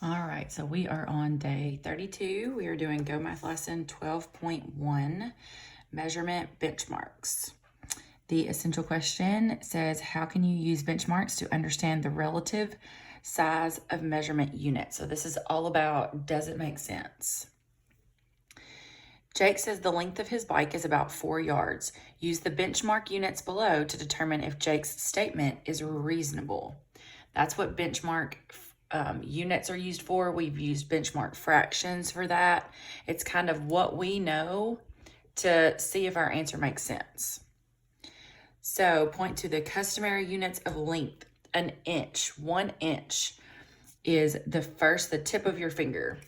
All right, so we are on day 32. We are doing Go Math Lesson 12.1, Measurement Benchmarks. The essential question says, how can you use benchmarks to understand the relative size of measurement units? So this is all about, does it make sense? Jake says the length of his bike is about 4 yards. Use the benchmark units below to determine if Jake's statement is reasonable. That's what benchmark units are used for. We've used benchmark fractions for that. It's kind of what we know to see if our answer makes sense. So point to the customary units of length. An inch, 1 inch is the tip of your finger.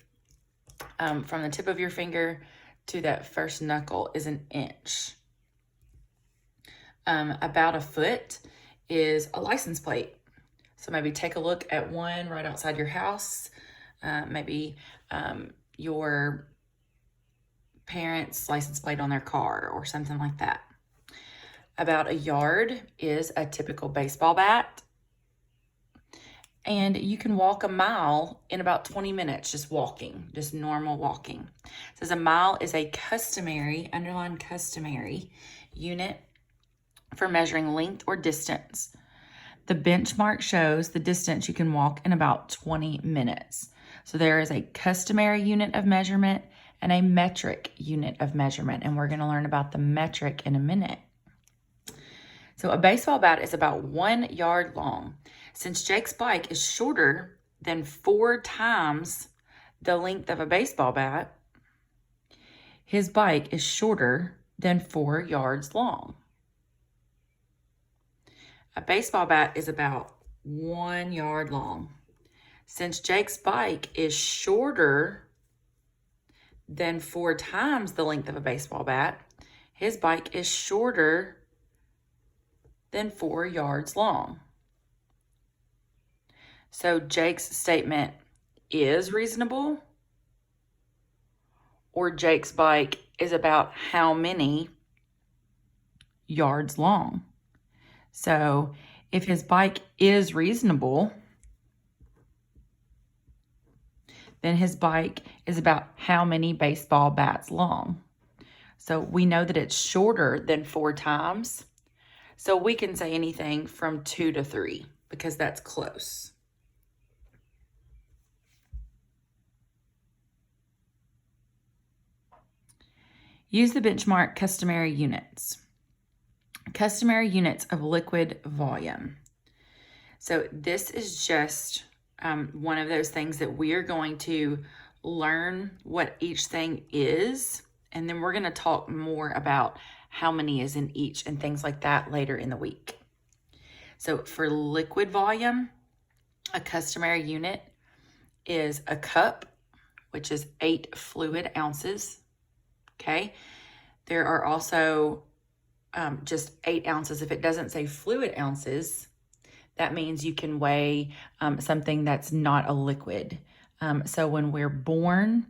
From the tip of your finger to that first knuckle is an inch. About a foot is a license plate. So maybe take a look at one right outside your house. Maybe your parents' license plate on their car or something like that. About a yard is a typical baseball bat. And you can walk a mile in about 20 minutes, just walking, just normal walking. It says a mile is a customary, underline customary, unit for measuring length or distance. The benchmark shows the distance you can walk in about 20 minutes. So there is a customary unit of measurement and a metric unit of measurement. And we're going to learn about the metric in a minute. So a baseball bat is about 1 yard long. Since Jake's bike is shorter than 4 times the length of a baseball bat, his bike is shorter than 4 yards long. A baseball bat is about 1 yard long. Since Jake's bike is shorter than 4 times the length of a baseball bat, his bike is shorter than 4 yards long. So Jake's statement is reasonable, or Jake's bike is about how many yards long? So if his bike is reasonable, then his bike is about how many baseball bats long? So we know that it's shorter than 4 times. So we can say anything from 2 to 3 because that's close. Use the benchmark customary units. Customary units of liquid volume. So this is just one of those things that we are going to learn what each thing is, and then we're going to talk more about how many is in each and things like that later in the week. So for liquid volume, a customary unit is a cup, which is 8 fluid ounces. Okay. There are also just 8 ounces. If it doesn't say fluid ounces, that means you can weigh something that's not a liquid. So when we're born,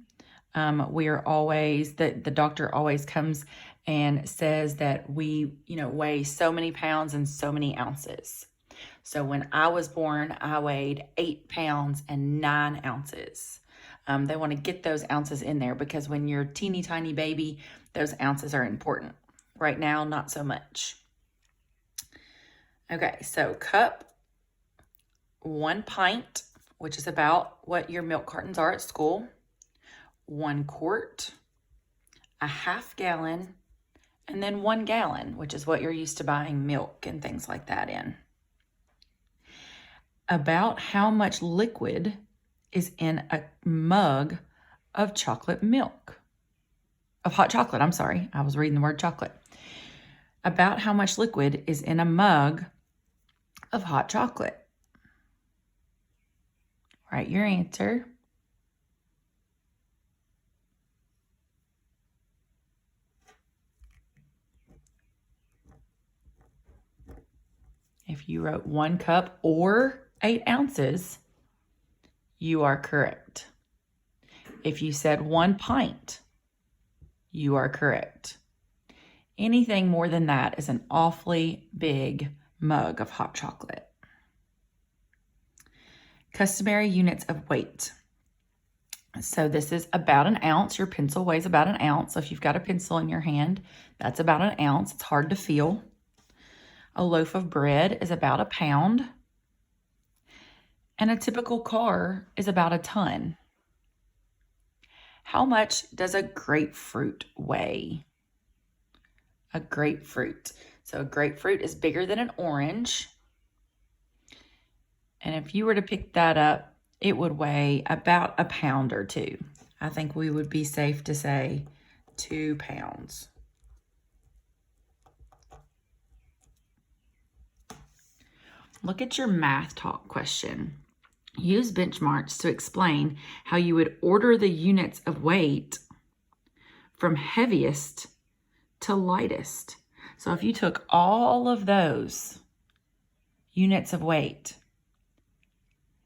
we are always, the doctor always comes and says that we, weigh so many pounds and so many ounces. So when I was born, I weighed 8 pounds and 9 ounces. They want to get those ounces in there because when you're a teeny tiny baby, those ounces are important. Right now, not so much. Okay, so cup, 1 pint, which is about what your milk cartons are at school, 1 quart, a half gallon, and then 1 gallon, which is what you're used to buying milk and things like that in. About how much liquid is in a mug of chocolate milk? Of hot chocolate, I'm sorry. I was reading the word chocolate. About how much liquid is in a mug of hot chocolate? Write your answer. If you wrote 1 cup or 8 ounces, you are correct. If you said 1 pint, you are correct. Anything more than that is an awfully big mug of hot chocolate. Customary units of weight. So this is about an ounce. Your pencil weighs about an ounce. So if you've got a pencil in your hand, that's about an ounce. It's hard to feel. A loaf of bread is about a pound. And a typical car is about a ton. How much does a grapefruit weigh? A grapefruit. So a grapefruit is bigger than an orange. And if you were to pick that up, it would weigh about a pound or two. I think we would be safe to say 2 pounds. Look at your math talk question. Use benchmarks to explain how you would order the units of weight from heaviest to lightest. So if you took all of those units of weight,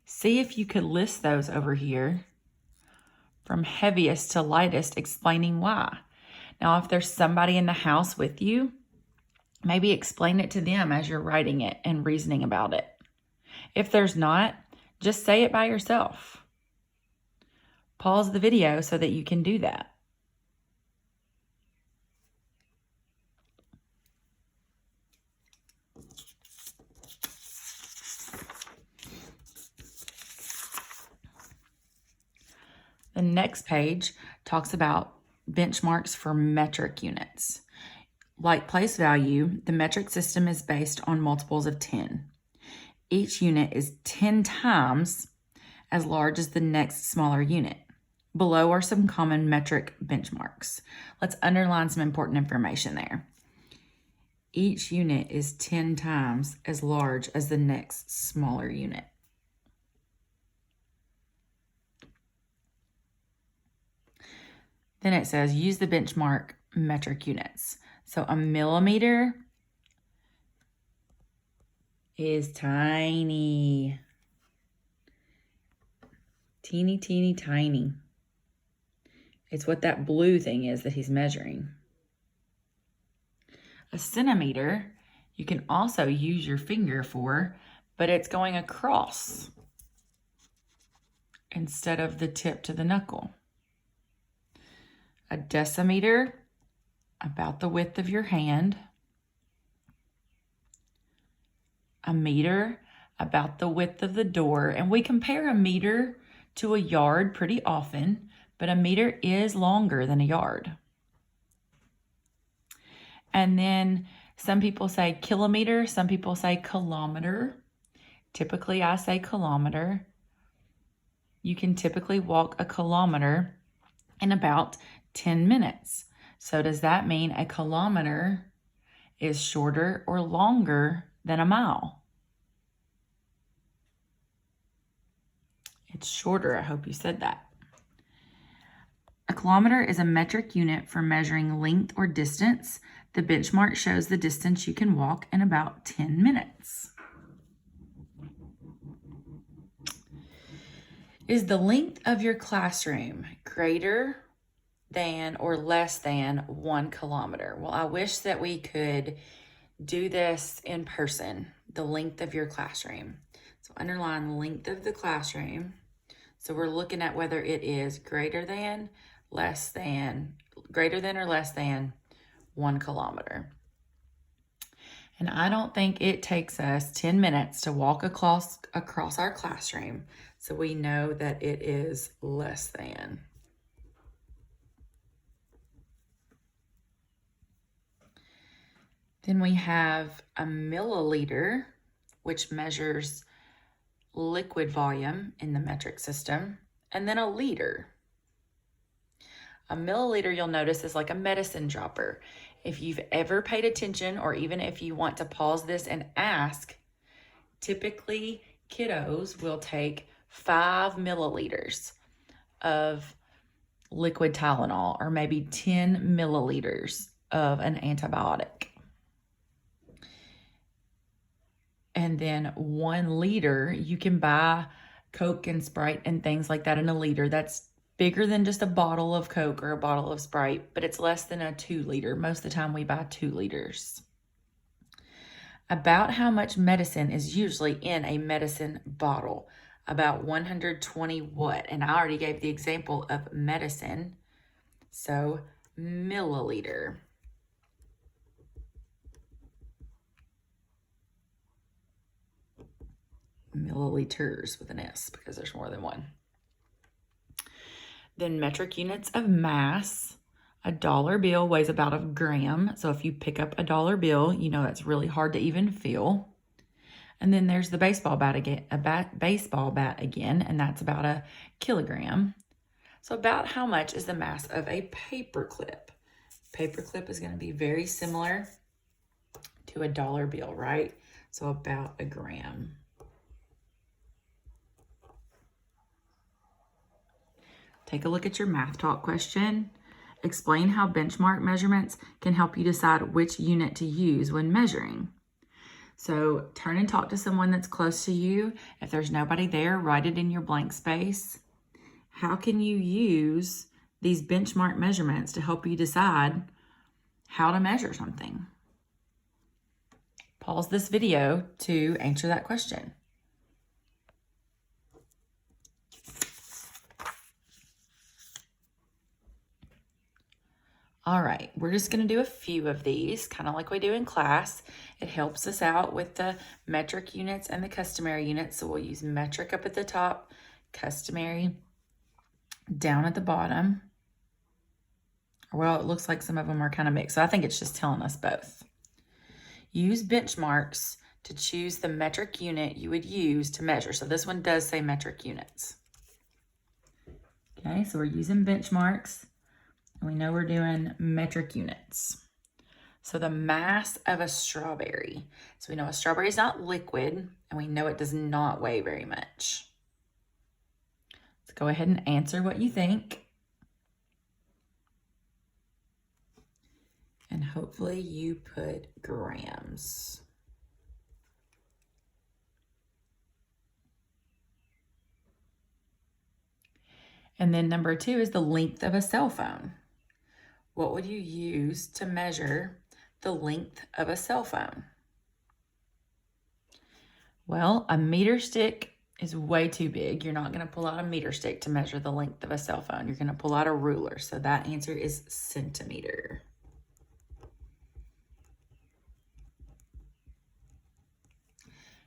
see if you could list those over here from heaviest to lightest, explaining why. Now, if there's somebody in the house with you, maybe explain it to them as you're writing it and reasoning about it. If there's not, just say it by yourself. Pause the video so that you can do that. The next page talks about benchmarks for metric units. Like place value, the metric system is based on multiples of 10. Each unit is 10 times as large as the next smaller unit. Below are some common metric benchmarks. Let's underline some important information there. Each unit is 10 times as large as the next smaller unit. Then it says use the benchmark metric units. So a millimeter is tiny. Teeny, teeny, tiny. It's what that blue thing is that he's measuring. A centimeter, you can also use your finger for, but it's going across instead of the tip to the knuckle. A decimeter, about the width of your hand. A meter, about the width of the door. And we compare a meter to a yard pretty often, but a meter is longer than a yard. And then some people say kilometer, some people say kilometer. Typically, I say kilometer. You can typically walk a kilometer in about 10 minutes. So does that mean a kilometer is shorter or longer than a mile? It's shorter. I hope you said that. A kilometer is a metric unit for measuring length or distance. The benchmark shows the distance you can walk in about 10 minutes. Is the length of your classroom greater than or less than 1 kilometer? Well, I wish that we could do this in person, the length of your classroom. So underline the length of the classroom. So we're looking at whether it is greater than or less than 1 kilometer. And I don't think it takes us 10 minutes to walk across our classroom. So we know that it is less than. Then we have a milliliter, which measures liquid volume in the metric system, and then a liter. A milliliter, you'll notice, is like a medicine dropper. If you've ever paid attention, or even if you want to pause this and ask, typically kiddos will take 5 milliliters of liquid Tylenol, or maybe 10 milliliters of an antibiotic. And then 1 liter, you can buy Coke and Sprite and things like that in a liter. That's bigger than just a bottle of Coke or a bottle of Sprite, but it's less than a 2 liter. Most of the time we buy 2 liters. About how much medicine is usually in a medicine bottle? about 120 what? And I already gave the example of medicine. So milliliter. Milliliters with an S because there's more than one. Then metric units of mass. A dollar bill weighs about a gram. So if you pick up a dollar bill, you know that's really hard to even feel. And then there's the baseball bat again, baseball bat again, and that's about a kilogram. So about how much is the mass of a paper clip? Paper clip is going to be very similar to a dollar bill, right? So about a gram. Take a look at your math talk question. Explain how benchmark measurements can help you decide which unit to use when measuring. So turn and talk to someone that's close to you. If there's nobody there, write it in your blank space. How can you use these benchmark measurements to help you decide how to measure something? Pause this video to answer that question. All right, we're just going to do a few of these, kind of like we do in class. It helps us out with the metric units and the customary units. So we'll use metric up at the top, customary down at the bottom. Well, it looks like some of them are kind of mixed, so I think it's just telling us both. Use benchmarks to choose the metric unit you would use to measure. So this one does say metric units. Okay, so we're using benchmarks. And we know we're doing metric units. So the mass of a strawberry. So we know a strawberry is not liquid, and we know it does not weigh very much. Let's go ahead and answer what you think. And hopefully you put grams. And then number 2 is the length of a cell phone. What would you use to measure the length of a cell phone? Well, a meter stick is way too big. You're not going to pull out a meter stick to measure the length of a cell phone. You're going to pull out a ruler. So that answer is centimeter.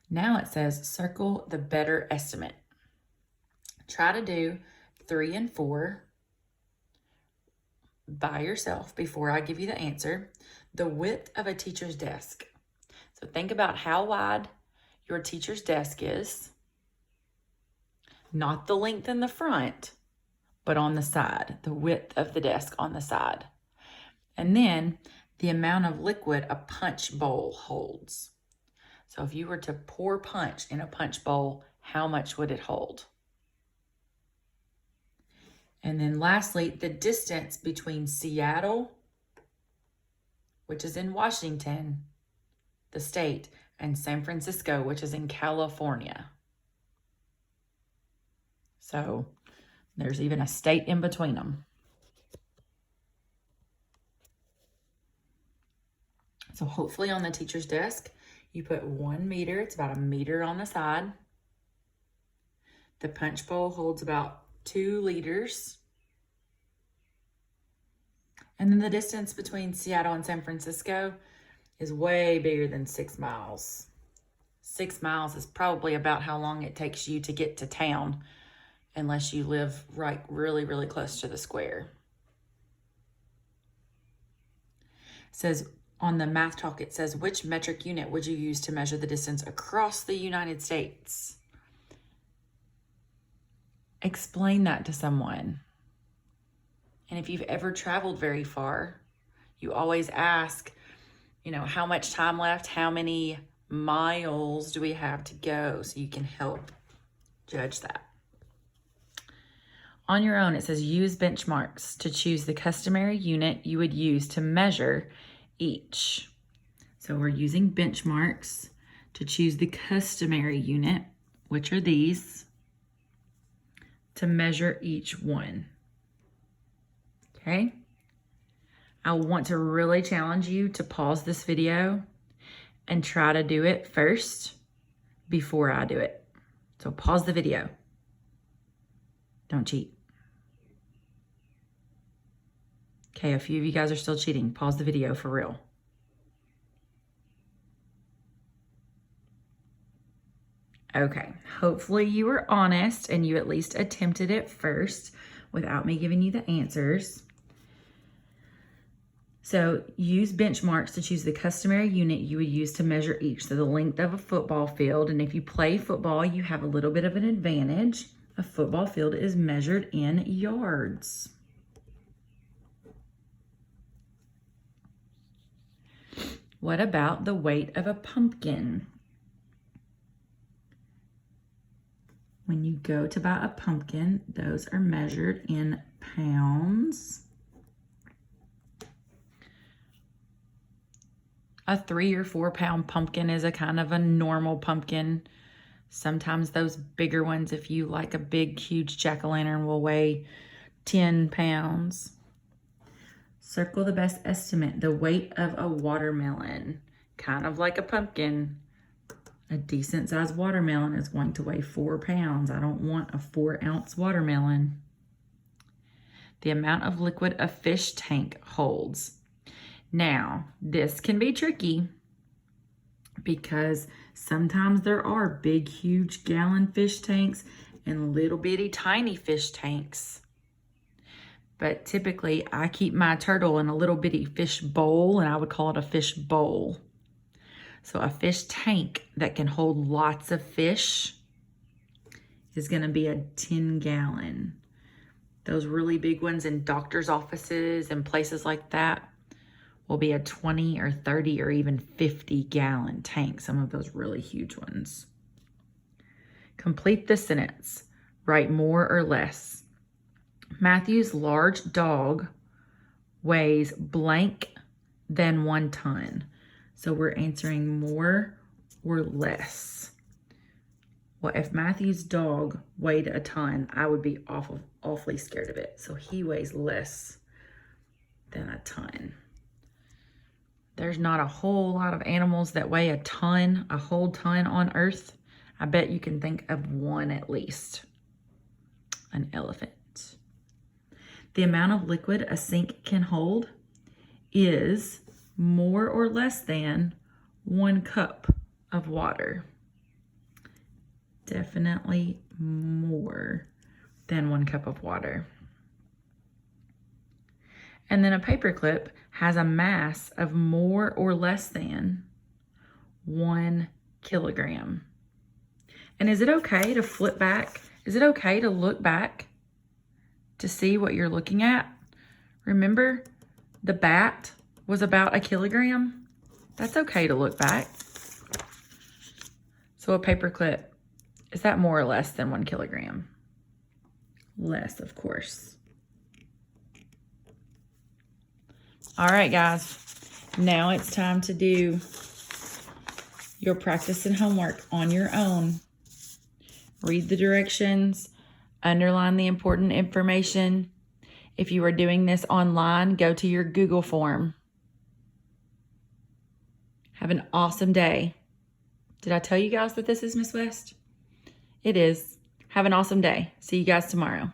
Now it says circle the better estimate. Try to do 3 and 4 by yourself before I give you the answer. The width of a teacher's desk. So think about how wide your teacher's desk is. Not the length in the front, but on the side. The width of the desk on the side. And then the amount of liquid a punch bowl holds. So if you were to pour punch in a punch bowl, how much would it hold? And then lastly, the distance between Seattle, which is in Washington, the state, and San Francisco, which is in California. So there's even a state in between them. So hopefully on the teacher's desk, you put 1 meter. It's about a meter on the side. The punch bowl holds about 2 liters. And then the distance between Seattle and San Francisco is way bigger than 6 miles. 6 miles is probably about how long it takes you to get to town, unless you live right really, really close to the square. It says on the math talk, it says, which metric unit would you use to measure the distance across the United States? Explain that to someone. And if you've ever traveled very far, you always ask, how much time left? How many miles do we have to go? So you can help judge that. On your own, it says use benchmarks to choose the customary unit you would use to measure each. So we're using benchmarks to choose the customary unit, which are these, to measure each one. Okay? I want to really challenge you to pause this video and try to do it first before I do it. So pause the video. Don't cheat. Okay, a few of you guys are still cheating. Pause the video for real. Okay, hopefully you were honest and you at least attempted it first without me giving you the answers. So use benchmarks to choose the customary unit you would use to measure each. So the length of a football field, and if you play football, you have a little bit of an advantage. A football field is measured in yards. What about the weight of a pumpkin? When you go to buy a pumpkin, those are measured in pounds. A 3 or 4 pound pumpkin is a kind of a normal pumpkin. Sometimes those bigger ones, if you like a big, huge jack-o'-lantern, will weigh 10 pounds. Circle the best estimate. The weight of a watermelon, kind of like a pumpkin. A decent sized watermelon is going to weigh 4 pounds. I don't want a 4-ounce watermelon. The amount of liquid a fish tank holds. Now, this can be tricky because sometimes there are big, huge gallon fish tanks and little bitty tiny fish tanks. But typically I keep my turtle in a little bitty fish bowl, and I would call it a fish bowl. So a fish tank that can hold lots of fish is going to be a 10-gallon. Those really big ones in doctor's offices and places like that will be a 20 or 30 or even 50-gallon tank, some of those really huge ones. Complete the sentence. Write more or less. Matthew's large dog weighs blank than 1 ton. So we're answering more or less. Well, if Matthew's dog weighed a ton, I would be awfully scared of it. So he weighs less than a ton. There's not a whole lot of animals that weigh a whole ton on Earth. I bet you can think of one at least. An elephant. The amount of liquid a sink can hold is more or less than 1 cup of water. Definitely more than 1 cup of water. And then a paperclip has a mass of more or less than 1 kilogram. And is it okay to flip back? Is it okay to look back to see what you're looking at? Remember, the bat was about 1 kilogram. That's okay to look back. So a paperclip, is that more or less than 1 kilogram? Less, of course. All right, guys. Now it's time to do your practice and homework on your own. Read the directions. Underline the important information. If you are doing this online, go to your Google form. Have an awesome day. Did I tell you guys that this is Miss West? It is. Have an awesome day. See you guys tomorrow.